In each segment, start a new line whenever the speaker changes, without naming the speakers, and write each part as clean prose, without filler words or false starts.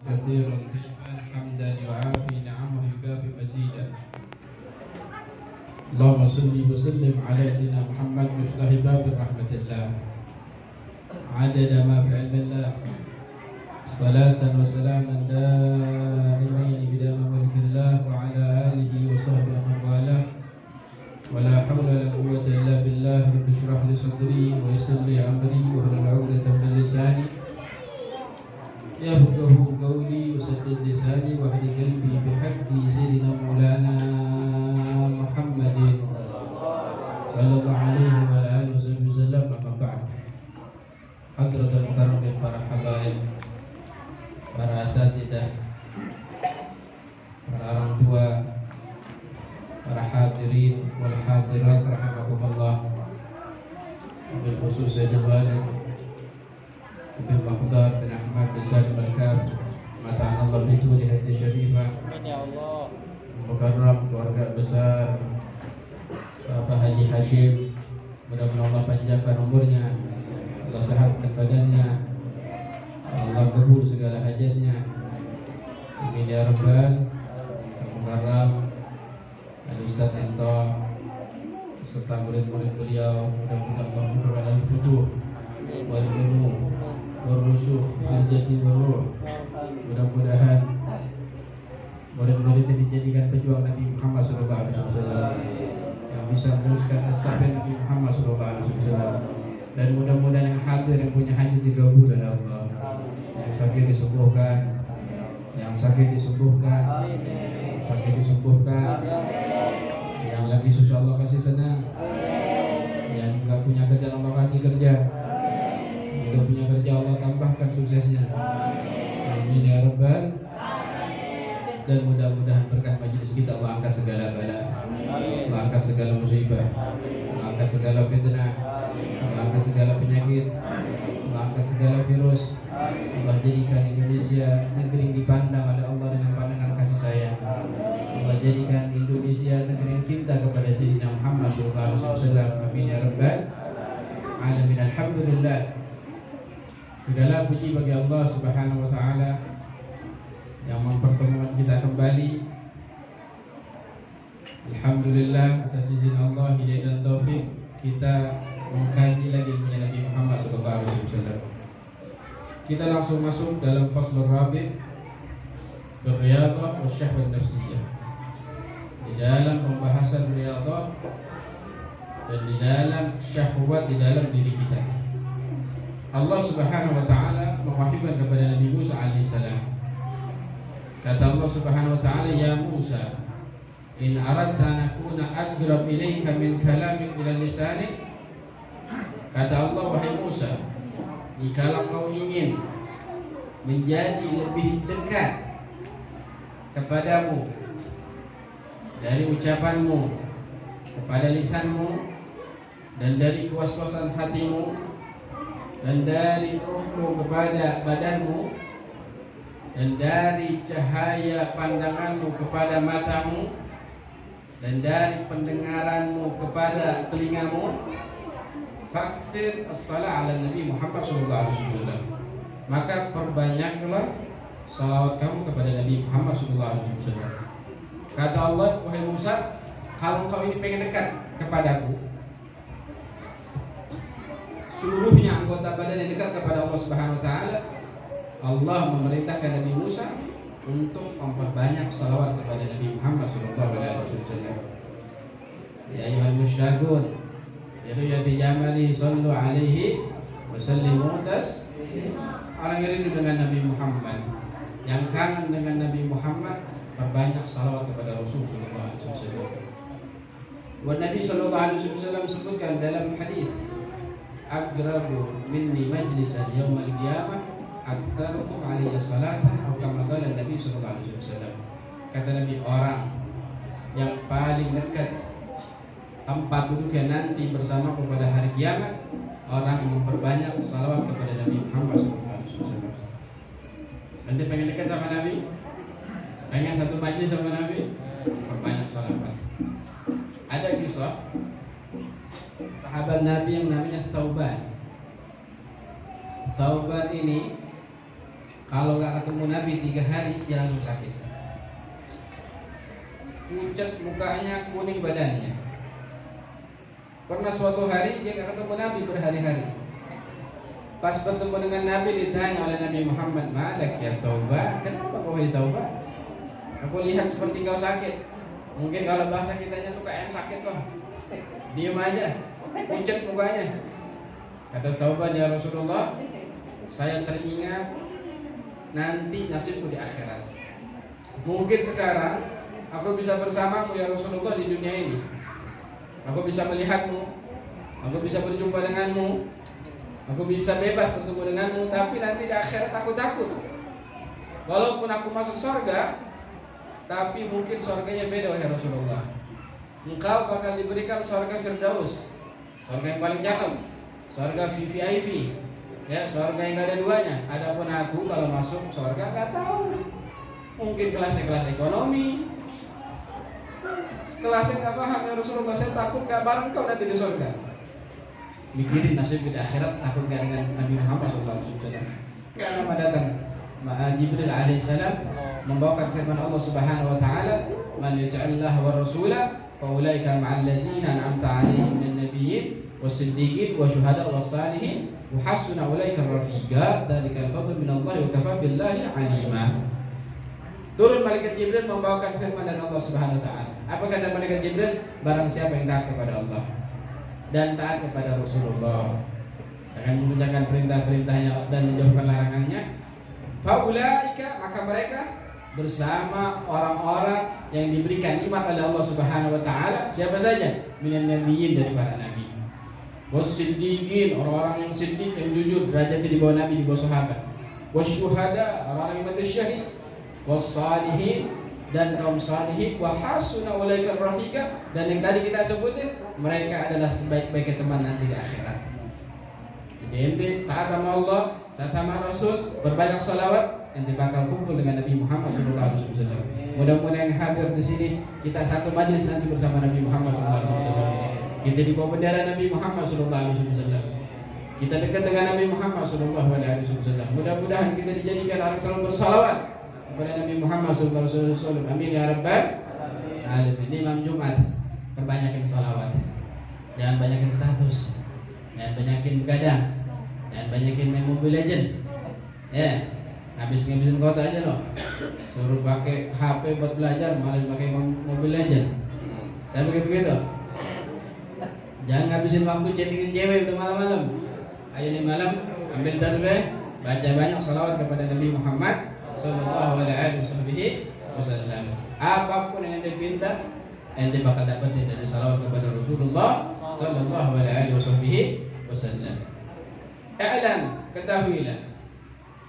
كثيرا طيبا حمدا يعافي نعمه يكافي مزيدا. اللهم صل وسلم على سيدنا محمد مفتاح باب رحمة الله عدد ما في علم الله صلاة وسلاما دائمين بدام ملك الله وعلى آله وصحبه ومن والاه ولا حول ولا قوة إلا بالله. رب اشرح لي صدري ويسر لي أمري واحلل عقدة من لساني يفقهوا قولي وسدد لساني واهد قلبي بحق سيدنا مولانا محمد صلى الله عليه وعلى آله وصحبه وسلم. أما بعد, Hadratul Mukarramin, para habaib, para asatidah, para orang tua, para hadirin wal hadirat rahimakumullah, bil khusus Sayyidul Walid bin Mahdar bin Ahmad bin Salim Al-Kaf, mata'an Allah bitu di hati syarifah. Amin ya Allah. Mukarram, keluarga besar Bapak Haji Hashim, mudah-mudahan Allah panjangkan umurnya, Allah sehatkan badannya, Allah kabul segala hajatnya. Amin ya Rabbal. Mukarram Al-Ustaz Ento serta murid-murid beliau, mudah-mudahan Allah memberikan al-futuh wal ulum wal rusuh fil jasdi wal ruh. Mudah-mudahan murid-murid ini dijadikan pejuang Nabi Muhammad SAW yang bisa meneruskan estafet Nabi Muhammad SAW. Dan mudah-mudahan yang hadir yang punya hajat digabul oleh Allah, yang sakit disembuhkan, yang sakit disembuhkan, yang sakit disembuhkan, yang lagi susah Allah kasih senang, yang nggak punya kerja Allah kasih kerja, yang udah punya kerja Allah tambahkan suksesnya. Amin ya Rabbal. Dan mudah-mudahan berkah majelis kita Allah angkat segala bala, Allah angkat segala musibah, Allah angkat segala fitnah, Allah angkat segala penyakit, Allah angkat segala virus. Allah jadikan Indonesia negeri yang dipandang oleh Allah dengan pandangan kasih sayang. Allah jadikan Indonesia negeri yang cinta kepada Sayyidina Muhammad SAW. Amin ya Rabbal Alamin. Alhamdulillah, segala puji bagi Allah Subhanahu wa Ta'ala yang mempertemukan kita kembali. Alhamdulillah, atas izin Allah, hidayah dan taufik, kita mengkaji lagi ilmunya Nabi Muhammad SAW. Kita langsung masuk dalam faslur rabi' Riyadhah wa syahwat nafsiyah. Di dalam pembahasan riyadhah dan di dalam syahwat di dalam diri kita, Allah Subhanahu wa Ta'ala mewahyukan kepada Nabi Musa alaihissalam. Kata Allah Subhanahu wa Ta'ala, ya Musa, in aradta an akuna aqrab ilayka min kalamik ila lisanik. Kata Allah, wahai Musa, jikalau kau ingin menjadi lebih dekat kepadamu dari ucapanmu kepada lisanmu, dan dari kuas-kuasan hatimu, dan dari ruhmu kepada badanmu, dan dari cahaya pandanganmu kepada matamu, dan dari pendengaranmu kepada telingamu, faksir as-salah ala Nabi Muhammad SAW. Maka perbanyaklah salawat kamu kepada Nabi Muhammad SAW. Kata Allah, wahai Musa, kalau kau ini pengen dekat kepadaku, seluruhnya anggota badan yang dekat kepada Allah Subhanahu wa Ta'ala, Allah memerintahkan Nabi Musa untuk memperbanyak salawat kepada Nabi Muhammad SAW. Ya ayyuhal musyrikun ya ru'yati jamali sallu alaihi wa sallimu taslima. Orang yang rindu dengan Nabi Muhammad, yang kangen dengan Nabi Muhammad, perbanyak salawat kepada Rasulullah SAW. Wa Nabi SAW sebutkan dalam hadis, aqrabu minni majlisan yaumal qiyamah aktsarukum alayya salatan, atau kama qala Nabi sallallahu alaihi wasallam. Kata Nabi, orang yang paling dekat tempat duduknya nanti bersama pada hari kiamat, orang yang memperbanyak salawat kepada Nabi Muhammad sallallahu alaihi wasallam. Nanti pengen dekat sama Nabi, pengen satu majlis sama Nabi, perbanyak salawat. Ada kisah sahabat Nabi yang namanya Thauban. Thauban ini Kalau nggak ketemu Nabi 3 hari dia langsung sakit. Pucat mukanya, kuning badannya. Pernah suatu hari dia nggak ketemu Nabi berhari-hari. Pas bertemu dengan Nabi ditanya oleh Nabi Muhammad, "Malak ya Taubah? Kenapa kau Taubah? Aku lihat seperti kau sakit." Mungkin kalau bahasa kitanya tuh kayak sakit kok. Diam aja, pucat mukanya. Kata Taubah, "Ya Rasulullah, saya teringat nanti nasibku di akhirat. Mungkin sekarang aku bisa bersamamu ya Rasulullah di dunia ini. Aku bisa melihatmu, aku bisa berjumpa denganmu, aku bisa bebas bertemu denganmu. Tapi nanti di akhirat aku takut. Walaupun aku masuk surga, tapi mungkin surganya beda wahai Rasulullah. Engkau bakal diberikan surga Firdaus, surga yang paling cakep, surga VIP, ya, surga yang gak ada duanya. Adapun aku kalau masuk surga gak tahu. Mungkin kelasnya kelas ekonomi, kelasnya gak paham ya Rasulullah. Saya takut gak bareng kau nanti di surga." Mikirin nasib di akhirat, takut gak dengan Nabi Muhammad SAW. Gak lama datang Jibril alaihissalam membawakan firman Allah Subhanahu wa taala, "Man yuti'illah wa rasulah fa ulaika ma'al ladzina an'amta 'alaihim minan nabiyyin was-siddiqin wasyuhada was-salihin wa hasuna ulaika rafiqa dzalikal fadlu minallahi wa kafaa billahi 'alima." Turun malaikat Jibril membawakan firman dari Allah Subhanahu wa taala. Apa kata malaikat Jibril? Barang siapa yang taat kepada Allah dan taat kepada Rasulullah, akan mengerjakan perintah-perintahnya dan menjauhkan larangannya, faulaika, maka mereka bersama orang-orang yang diberikan nikmat oleh Allah Subhanahu wa taala. Siapa saja? Minan nabiyyin, dari para nabi. Was-siddiqin, orang-orang yang siddiq, yang jujur, derajatnya di bawah nabi, di bawah sahabat. Wasyuhada, orang-orang yang mati syahid. Was-salihin, dan kaum salihin. Wa hasuna ulaika rafiqa, dan yang tadi kita sebutin, mereka adalah sebaik-baiknya teman nanti di akhirat. Jadi ente taat sama Allah, taat sama Rasul, berbanyak salawat, ente bakal kumpul dengan Nabi Muhammad SAW. Mudah-mudahan yang hadir di sini kita satu majlis nanti bersama Nabi Muhammad SAW. Kita di bawah bendera Nabi Muhammad SAW. Kita dekat dengan Nabi Muhammad SAW. Mudah-mudahan kita dijadikan orang selalu bersalawat kepada Nabi Muhammad SAW. Amin ya rabbal alamin. Imam Jumat, perbanyakin salawat, jangan banyakin status, jangan banyakin begadang, jangan banyakin main Mobile Legend. Ya, ngabisin kota aja loh. Suruh pakai HP buat belajar, malah pakai Mobile Legend. Saya begitu. Jangan ngabisin waktu chattingin cewek udah malam-malam. Ayo nih malam, ambil tasbih, baca banyak salawat kepada Nabi Muhammad sallallahu alaihi wasallam. Apapun yang ente pinta, ente bakal dapetin dari salawat kepada Rasulullah sallallahu alaihi wasallam. I'lam, ketahuilah,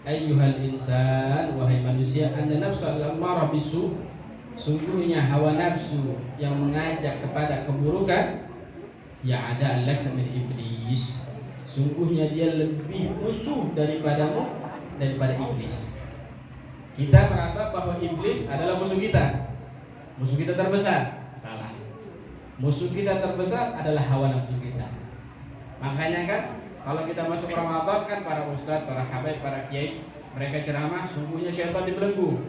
ayyuhal insan, wahai manusia, anna nafsa al-ammarah bisu, sungguhnya hawa nafsu yang mengajak kepada keburukan, ya ada laka min iblis, sungguhnya dia lebih musuh daripada iblis. Kita merasa bahwa iblis adalah musuh kita terbesar. Salah. Musuh kita terbesar adalah hawa nafsu kita. Makanya kan kalau kita masuk Ramadan kan para ustadz, para habaib, para kiai, mereka ceramah, sungguhnya syaitan dibelenggu.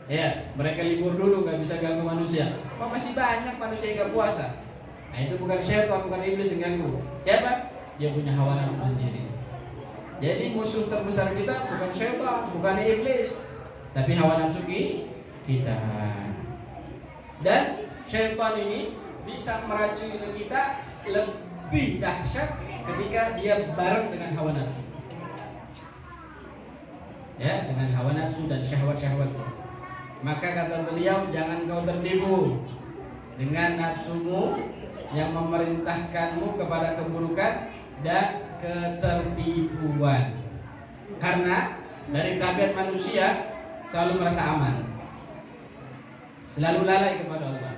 Ya, mereka libur dulu, nggak bisa ganggu manusia. Kok masih banyak manusia yang nggak puasa? Nah itu bukan syaitan, bukan iblis yang ganggu. Siapa? Dia punya hawa nafsu sendiri. Jadi musuh terbesar kita bukan syaitan, bukan iblis, tapi hawa nafsu kita. Dan syaitan ini bisa meracuni kita lebih dahsyat ketika dia bareng dengan hawa nafsu. Ya, dengan hawa nafsu dan syahwat-syahwat. Maka kata beliau, jangan kau tertipu dengan nafsumu yang memerintahkanmu kepada keburukan dan ketertipuan. Karena dari tabiat manusia selalu merasa aman, selalu lalai kepada Allah,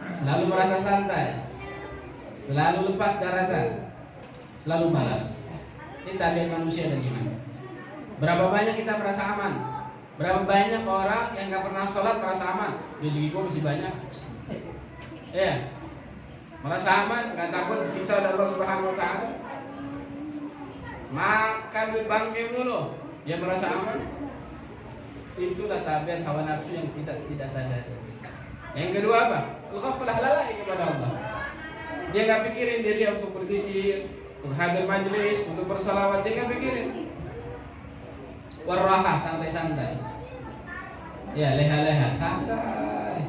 selalu merasa santai, selalu lepas daratan, selalu malas. Ini tabiat manusia dan iman. Berapa banyak kita merasa aman? Berapa banyak orang yang gak pernah sholat merasa aman? Rezekiku masih banyak. Ya, merasa aman, gak takut disiksa oleh Allah Subhanahu wa taala. Makan duit bangke mulu, dia merasa aman. itulah tabiat hawa nafsu yang tidak sadar. Yang kedua apa? Al-ghaflah, lalai kepada Allah. Dia nggak pikirin diri untuk berzikir, untuk hadir majelis, untuk bersalawat, dia nggak pikirin. Warraha, santai-santai. Ya, leha-leha, santai.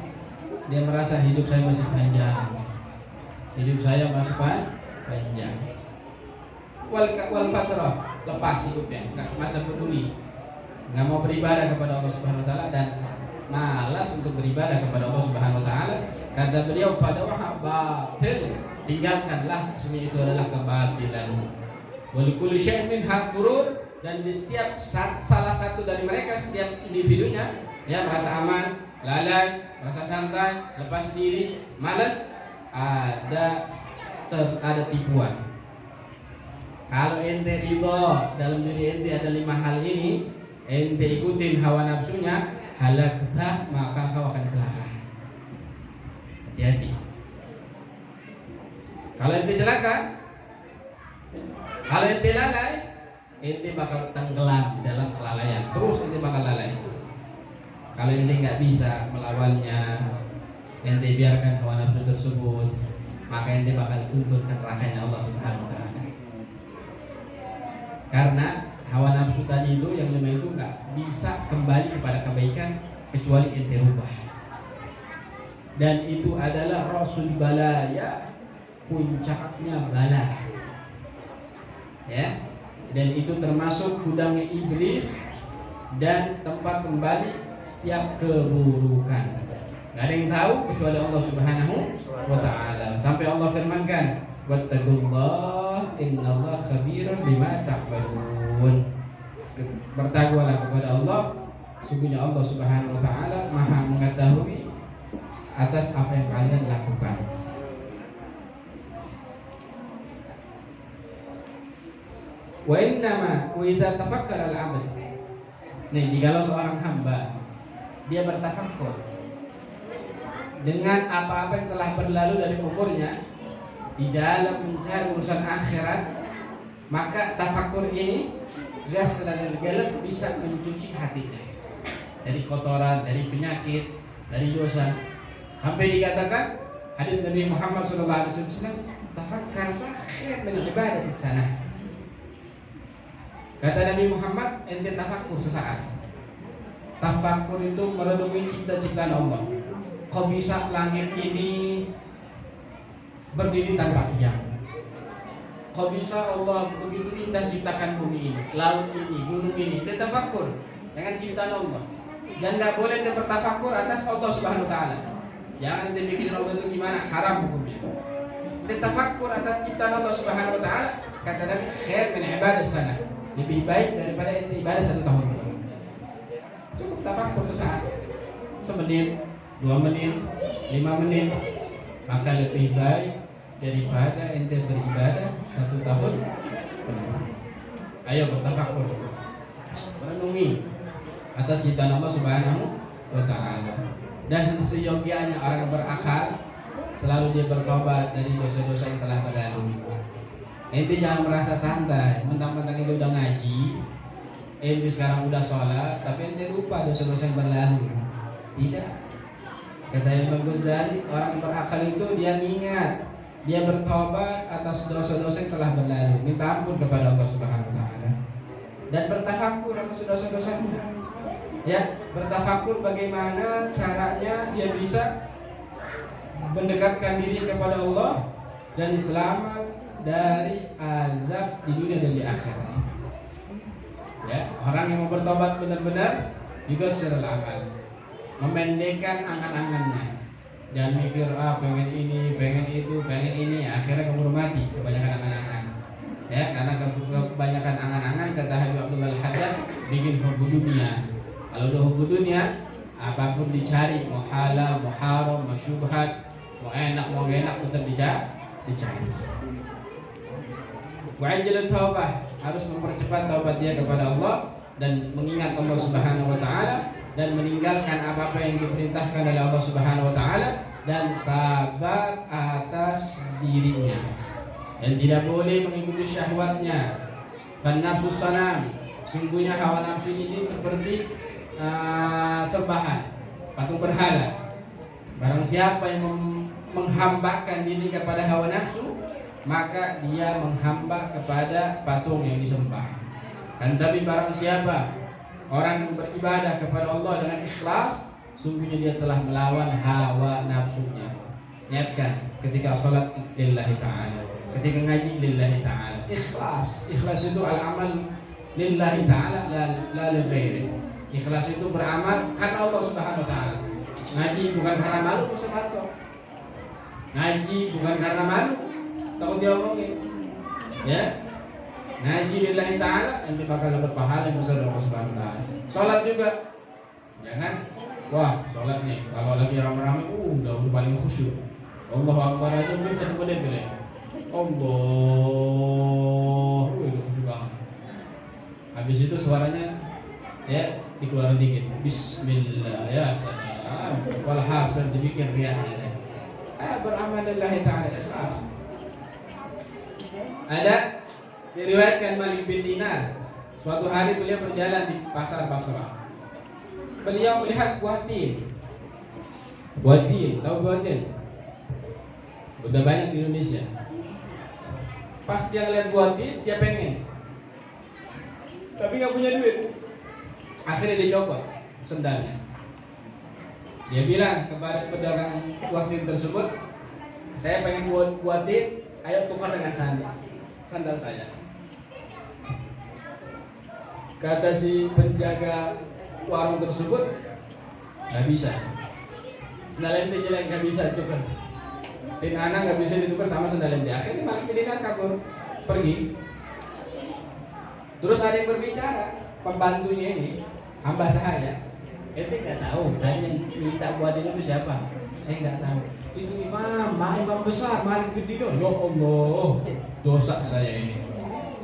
Dia merasa hidup saya masih panjang. Hidup saya masih panjang. Wal fatrah, lepas hidupnya, nggak masa peduli, nggak mau beribadah kepada Allah Subhanahu Wa Taala dan malas untuk beribadah kepada Allah Subhanahu Wa Taala. Kata beliau, fadawaha batil, tinggalkanlah, sesungguhnya itu adalah kebatilan. Walikul syai'in minha ghurur, dan di setiap salah satu dari mereka, setiap individunya, ya merasa aman, lalai, merasa santai, lepas diri, malas, ada tipuan. Kalau ente ridho dalam diri ente ada 5 hal ini, ente ikutin hawa nafsunya, halakta, maka kau akan celaka. Hati-hati. Kalau ente celaka, kalau ente lalai, ente bakal tenggelam di dalam kelalaian. Terus ente bakal lalai. Kalau ente nggak bisa melawannya, ente biarkan hawa nafsu tersebut, maka ente bakal tuntut ke nerakanya Allah Subhanahu Wa Taala. Karena hawa nafsu tadi itu yang 5 itu nggak bisa kembali kepada kebaikan kecuali ente rubah. Dan itu adalah rasul balaya, puncaknya bala. Ya. Dan itu termasuk gudangnya iblis dan tempat kembali setiap keburukan. Gak ada yang tahu kecuali Allah Subhanahu Wa Taala. Sampai Allah firmankan, wattaqullah innallaha khabirun bima ta'malun. Bertakwalah kepada Allah, sungguhnya Allah Subhanahu Wa Taala Maha mengetahui atas apa yang kalian lakukan. Wa innama wa idza tafakkara al-'abd. Nih, jikalau seorang hamba dia bertafakkur dengan apa-apa yang telah berlalu dari umurnya di dalam mencari urusan akhirat, maka tafakkur ini gas dan gelap bisa mencuci hatinya dari kotoran, dari penyakit, dari dosa. Sampai dikatakan hadis Nabi Muhammad SAW, tafakkar sakhir min ibadah di sana. Kata Nabi Muhammad, ente tafakkur sesaat. Tafakkur itu merenungi cipta-ciptaan Allah. Kok bisa langit ini berdiri tanpa tiang? Kok bisa Allah begitu indah ciptakan bumi ini, laut ini, gunung ini? Ente tafakkur dengan ciptaan Allah. Dan gak boleh ente bertafakkur atas Allah Subhanahu Wa Taala. Jangan ente bikin Allah itu gimana, haram hukumnya. Ente tafakkur atas ciptaan Allah Subhanahu Wa Taala. Kata Nabi, khair min ibadah sana, lebih baik daripada ente ibadah 1 tahun. Cukup tafakkur sesaat, semenit, 2 menit, 5 menit, maka lebih baik daripada ente beribadah 1 tahun penuh. Ayo bertafakkur, merenungi atas ciptaan Allah Subhanahu Wa Taala. Dan seyogianya orang berakal selalu dia bertobat dari dosa-dosa yang telah berlalu. Ente jangan merasa santai, mentang-mentang ente udah ngaji, ente sekarang udah sholat, tapi ente lupa dosa-dosa yang berlalu. Tidak. Kata Imam Ghazali, orang berakal itu dia ingat, dia bertobat atas dosa-dosa yang telah berlalu, minta ampun kepada Allah Subhanahu Wa Taala, dan bertafakkur atas dosa-dosanya. Ya, bertafakkur bagaimana caranya dia bisa mendekatkan diri kepada Allah dan selamat dari azab di dunia dan di akhirat. Ya, orang yang mau bertobat benar-benar juga secara amal, memendekkan angan-angannya, dan mikir pengen ini, pengen itu, pengen ini, akhirnya keburu mati kebanyakan angan-angan. Ya, karena kebanyakan angan-angan, kata Habib Abdul Haddad, bikin hubbu dunia. Kalau udah hubbu dunia, apapun dicari, mau halal, mau haram, mau syubhat, mau enak, mau gak enak, tetap dicari. Wa'ajil taubah, harus mempercepat taubat dia kepada Allah dan mengingat Allah Subhanahu Wa Taala, dan meninggalkan apa-apa yang diperintahkan oleh Allah Subhanahu Wa Taala, dan sabar atas dirinya, dan tidak boleh mengikuti syahwatnya. Fan nafsus sanam, sungguhnya hawa nafsu ini seperti sembahan, patung berhala. Barang siapa yang menghambakan diri kepada hawa nafsu, maka dia menghamba kepada patung yang disembah. Dan tapi barang siapa orang yang beribadah kepada Allah dengan ikhlas, sungguhnya dia telah melawan hawa nafsunya. Niatkan ketika salat lillahi ta'ala, ketika ngaji lillahi ta'ala, ikhlas. Ikhlas itu al-amal lillahi ta'ala, la li ghairi. Ikhlas itu beramal karena Allah Subhanahu wa ta'ala. Ngaji bukan karena malu, Ustaz. Ngaji bukan karena malu, takut diomongin. Ya. Ngaji lillahi ta'ala, nanti bakal dapat pahala yang besar dari Allah Subhanahu wa ta'ala. Salat juga. Jangan wah, salat nih kalau lagi ramai-ramai udah paling khusyuk. Allahu Akbar aja mungkin 1 menit boleh. Allah, itu khusyuk banget. Habis itu suaranya ya dikeluarin dikit. Bismillah, ya salam. Walhasil dibikin riaknya. Beramal lillahi ta'ala ikhlas. Ada diriwayatkan Malik bin Dinar, suatu hari beliau berjalan di pasar Basrah. Beliau melihat buah til. Buah til, tahu buah til? Udah banyak di Indonesia. Pas dia ngeliat buah til, dia pengen, tapi nggak punya duit. Akhirnya dia copot sendalnya. Dia bilang kepada pedagang buah til tersebut, saya pengen buah til, ayo tukar dengan sandal saya. Kata si penjaga warung tersebut, nggak bisa. Sandal ente jelek, nggak bisa tukar. Tin anak nggak bisa ditukar sama sandal ente. Akhirnya Malik bin Dinar kabur pergi. Terus ada yang berbicara, pembantunya ini, hamba saya. Ente nggak tahu tadi yang minta buatin itu siapa? Saya nggak tahu. Itu imam besar Malik bin Dinar. Ya Allah, dosa saya ini.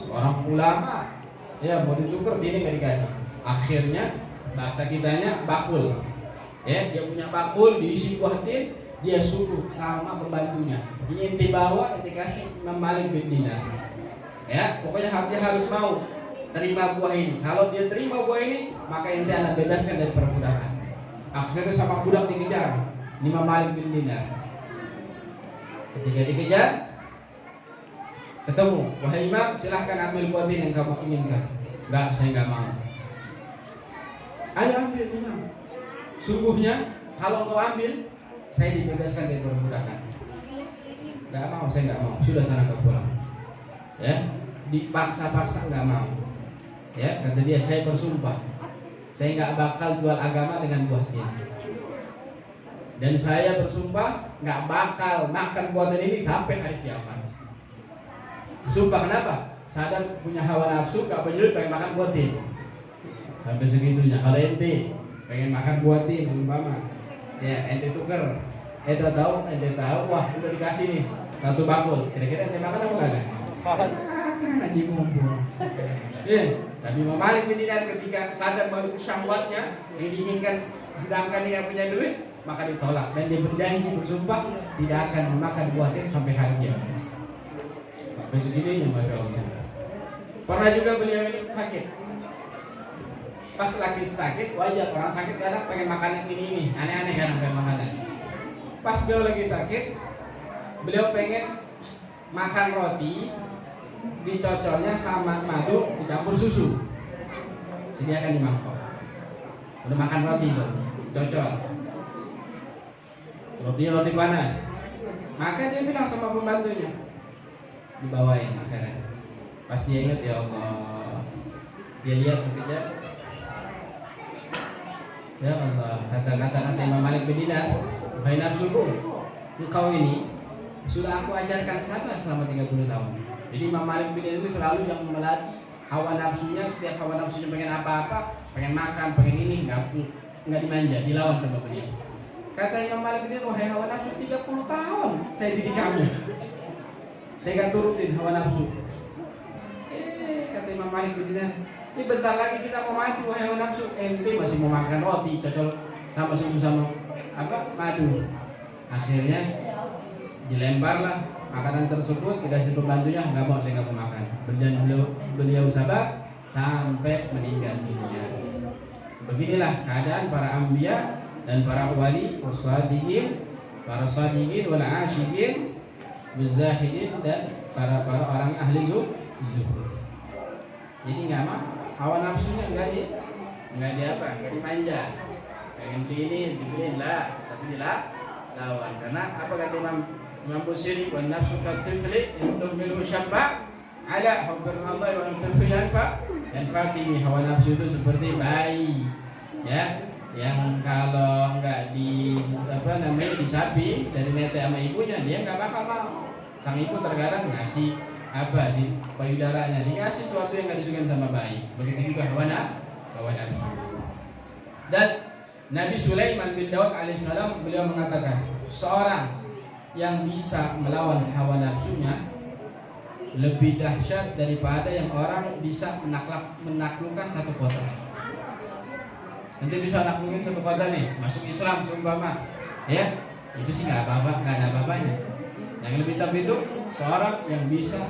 Seorang ulama, ya mau ditukar ini nggak dikasih. Akhirnya bahasa kitanya bakul. Ya, dia punya bakul diisi buah tin, dia suruh sama pembantunya. Ini ente bawa, ente kasih Imam Malik bin Dinar. Ya, pokoknya dia harus mau terima buah ini. Kalau dia terima buah ini, maka ente akan bebaskan dari perbudakan. Akhirnya sama budak dikejar Imam Malik bin Dinar. Ketika dikejar, ketemu, wahai Imam, silahkan ambil buah tin yang kamu inginkan. Enggak, saya enggak mau. Ayo ambil Imam. Sungguhnya kalau kau ambil, saya dibebaskan dari perbudakan. Enggak mau, saya enggak mau. Sudah sana kau pulang. Ya, dipaksa-paksa enggak mau. Ya, kata dia, saya bersumpah, saya enggak bakal jual agama dengan buah tin. Dan saya bersumpah enggak bakal makan buah tin ini sampai hari kiamat. Sumpah kenapa? Sadar punya hawa nafsu, enggak pengen makan buah tin. Sampai segitunya. Kalau ente pengen makan buah tin seumpama, ya ente tuker, ente tahu, wah udah dikasih nih 1 bakul, kira-kira ente makan apa enggak? Makan aja mumpung. Ya, tapi Imam Malik bin Dinar ketika sadar baru syahwatnya yang diinginkan, sedangkan dia punya duit, maka ditolak dan dia berjanji bersumpah tidak akan memakan buah tin sampai hari kiamat. Sampai segitunya, masya Allah. Pernah juga beliau ini sakit. Pas lagi sakit, wajar orang sakit kadang pengen makan yang ini aneh-aneh kan pengen makanan. Pas beliau lagi sakit, beliau pengen makan roti, dicocolnya sama madu dicampur susu, sediakan di mangkok. Udah makan roti tuh, cocol, roti panas. Maka dia bilang sama pembantunya, dibawain akhirnya. Pas dia ingat, ya Allah, dia lihat sekejap. Ya Allah, kata Imam Malik bin Dinar, "Hai nafsuku, engkau ini sudah aku ajarkan sabar selama 30 tahun." Jadi Imam Malik bin Dinar itu selalu yang melatih hawa nafsunya. Setiap hawa nafsunya pengen apa-apa, pengen makan, pengen ini, nggak dimanja, dilawan sama beliau. Kata Imam Malik bin Dinar, "Wahai hawa nafsu, 30 tahun saya didik kamu, saya nggak turutin hawa nafsu." Kata Imam Malik bin Dinar, ini bentar lagi kita mau mati, wahai hawa nafsu. Ente masih mau makan roti cocol sama susu sama madu. Akhirnya dilemparlah makanan tersebut, dikasih pembantunya, nggak mau, saya nggak mau makan. Berjanji beliau sabar sampai meninggal dunia. Beginilah keadaan para anbiya dan para wali, wasadiqin, para sadiqin wal asyiqin, wazahidin, dan para orang ahli zuhud. Jadi nggak mah hawa nafsunya nggak dimanja. Pengen dibeli lah, tapi dilawan. Karena apa kata Imam Busiri, wan nafsu katifli untuk milu syabba ala hubbir Allah wa antufi yanfa'timi. Hawa nafsu itu seperti bayi, ya, yang kalau nggak disapi dari netek sama ibunya, dia nggak bakal mau. Sang ibu terkadang ngasih di payudaranya, dikasih sesuatu yang nggak disukai sama bayi. Begitu juga hawa nafsu. Dan Nabi Sulaiman bin Daud alaihissalam, beliau mengatakan, seorang yang bisa melawan hawa nafsunya lebih dahsyat daripada yang orang bisa menaklukkan satu kota. Nanti bisa naklukin satu kota nih, masuk Islam seumpama, ya, itu sih nggak ada apa-apanya. Yang lebih top itu seorang yang bisa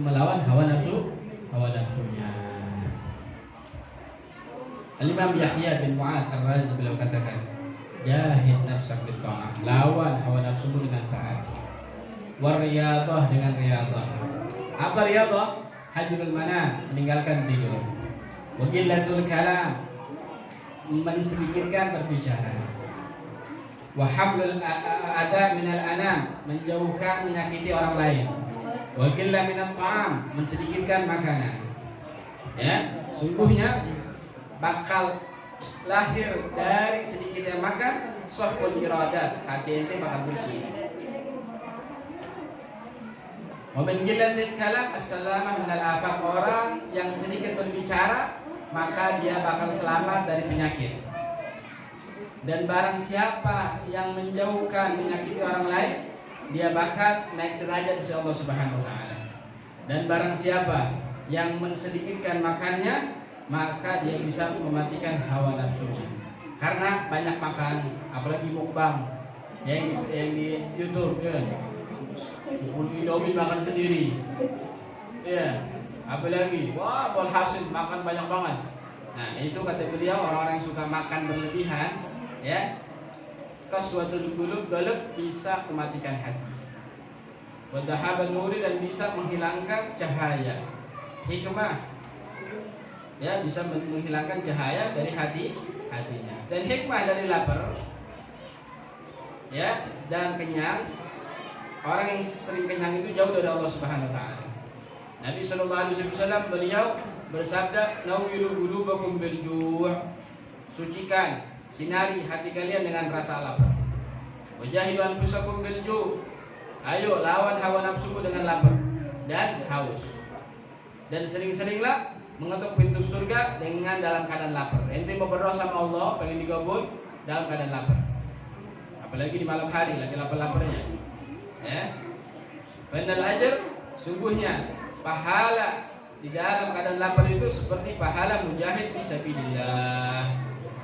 melawan hawa nafsunya. Al-Imam Yahya bin Mu'ad Ar-Razi beliau katakan, jahid nafsak bil ta'ah, lawan hawa nafsumu dengan taat. Wariyadhah, dengan riyadhah. Apa riyadhah? Hajrul manam, meninggalkan tidur. Waqillatul kalam, mensedikitkan berbicara. Wa hablul adha minal anam, menjauhkan menyakiti orang lain. Wa qillah minat ta'am, mensedikitkan makanan. Ya, sungguhnya bakal lahir dari sedikitnya makan safwul iradat, hati ente bakal bersih. Wa min qillatil kalam as-salamah minal afaq, orang yang sedikit berbicara maka dia bakal selamat dari penyakit. Dan barang siapa yang menjauhkan menyakiti orang lain, dia bakal naik derajat di Allah Subhanahu wa taala. Dan barang siapa yang mensedikitkan makannya, maka dia bisa mematikan hawa nafsunya. Karena banyak makan, apalagi mukbang yang di YouTube, ya. 10 Indomie makan sendiri, ya. Apalagi, wah, walhasil makan banyak banget. Nah, itu kata beliau, orang-orang yang suka makan berlebihan, ya, kaswatul qulub, bisa mematikan hati. Wa dhahaban nuri, dan bisa menghilangkan cahaya. Hikmah, ya, bisa menghilangkan cahaya dari hatinya. Dan hikmah dari lapar, ya, dan kenyang. Orang yang sering kenyang itu jauh dari Allah Subhanahu wa taala. Nabi sallallahu alaihi wasallam beliau bersabda, "Nawwiru qulubakum bil ju'." Sucikan, sinari hati kalian dengan rasa lapar. Wajahidu anfusakum bil ju'. Ayo lawan hawa nafsumu dengan lapar dan haus. Dan sering-seringlah mengetuk pintu surga dengan dalam keadaan lapar. Ente mau berdoa sama Allah, pengen digabul dalam keadaan lapar. Apalagi di malam hari lagi lapar-laparnya. Ya. Fanal ajr, sungguhnya pahala di dalam keadaan lapar itu seperti pahala mujahid fisabilillah.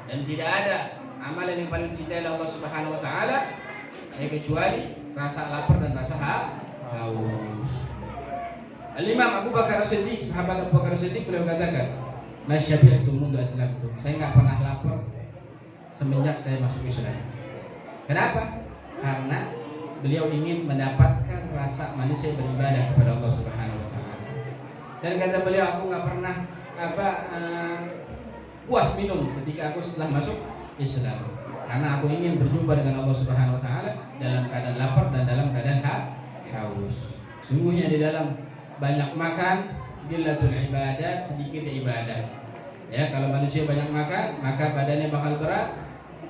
Dan tidak ada amalan yang paling dicintai Allah Subhanahu wa taala kecuali rasa lapar dan rasa haus. Al-Imam Abu Bakar As-Siddiq, sahabat Abu Bakar As-Siddiq, beliau katakan, "Nasyabi'tu mundu aslamtu." Saya enggak pernah lapar semenjak saya masuk Islam. Kenapa? Karena beliau ingin mendapatkan rasa manusia beribadah kepada Allah Subhanahu wa taala. Dan kata beliau, aku enggak pernah puas minum ketika aku setelah masuk Islam. Karena aku ingin berjumpa dengan Allah Subhanahu wa taala dalam keadaan lapar dan dalam keadaan haus. Sungguhnya di dalam banyak makan, qillatul ibadat, sedikit ibadah. Ya, kalau manusia banyak makan, maka badannya bakal berat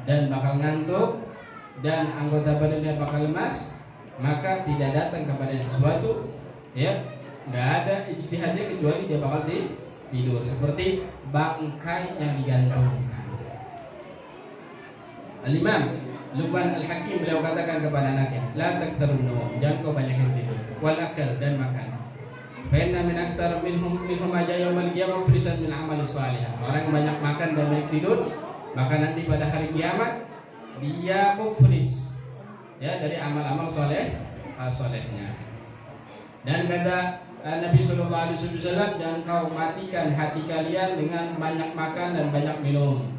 dan bakal ngantuk dan anggota badannya bakal lemas, maka tidak datang kepada sesuatu, ya, nggak ada ijtihadnya kecuali dia bakal tidur seperti bangkai yang digantungkan. Al-Imam Luqman Al-Hakim beliau katakan kepada anaknya, la taktsarun nawm, jangan kau banyakin tidur, wal akal, dan makan. Fa inna min aktsar minhum aja yaumil qiyamah frisan min amali shalih. Orang yang banyak makan dan banyak tidur, maka nanti pada hari kiamat dia muflis, ya, dari amal-amal solehnya. Dan kata Nabi Shallallahu Alaihi Wasallam, dan kau matikan hati kalian dengan banyak makan dan banyak minum.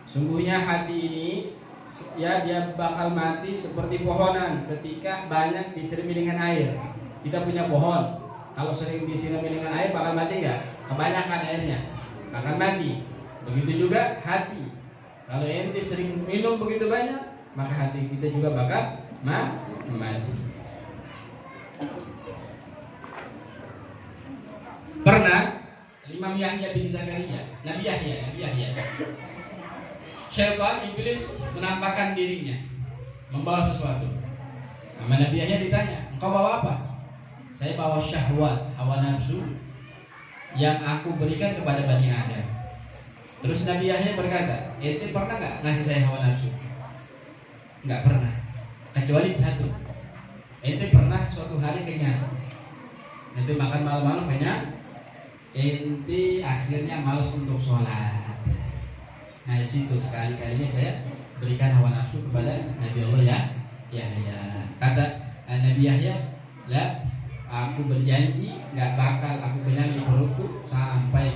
Sungguhnya hati ini ya dia bakal mati seperti pohonan ketika banyak disirami dengan air. Kita punya pohon, kalau sering disirami dengan air bakal mati nggak? Kebanyakan airnya akan mati. Begitu juga hati. Kalau ente sering minum begitu banyak, maka hati kita juga bakal mati. Pernah Imam Yahya bin Zakaria, Nabi Yahya, syaitan iblis menampakkan dirinya membawa sesuatu. Sama Nabi Yahya ditanya, engkau bawa apa? Saya bawa syahwat, hawa nafsu yang aku berikan kepada Bani Adam. Terus Nabi Yahya berkata, ente pernah nggak ngasih saya hawa nafsu? Nggak pernah, kecuali satu. Ente pernah suatu hari kenyang, ente makan malam-malam kenyang, ente akhirnya malas untuk sholat. Nah di situ sekali-kalinya saya berikan hawa nafsu kepada Nabi Allah Yahya. Kata Nabi Yahya, lah aku berjanji nggak bakal aku kenyangi perutku sampai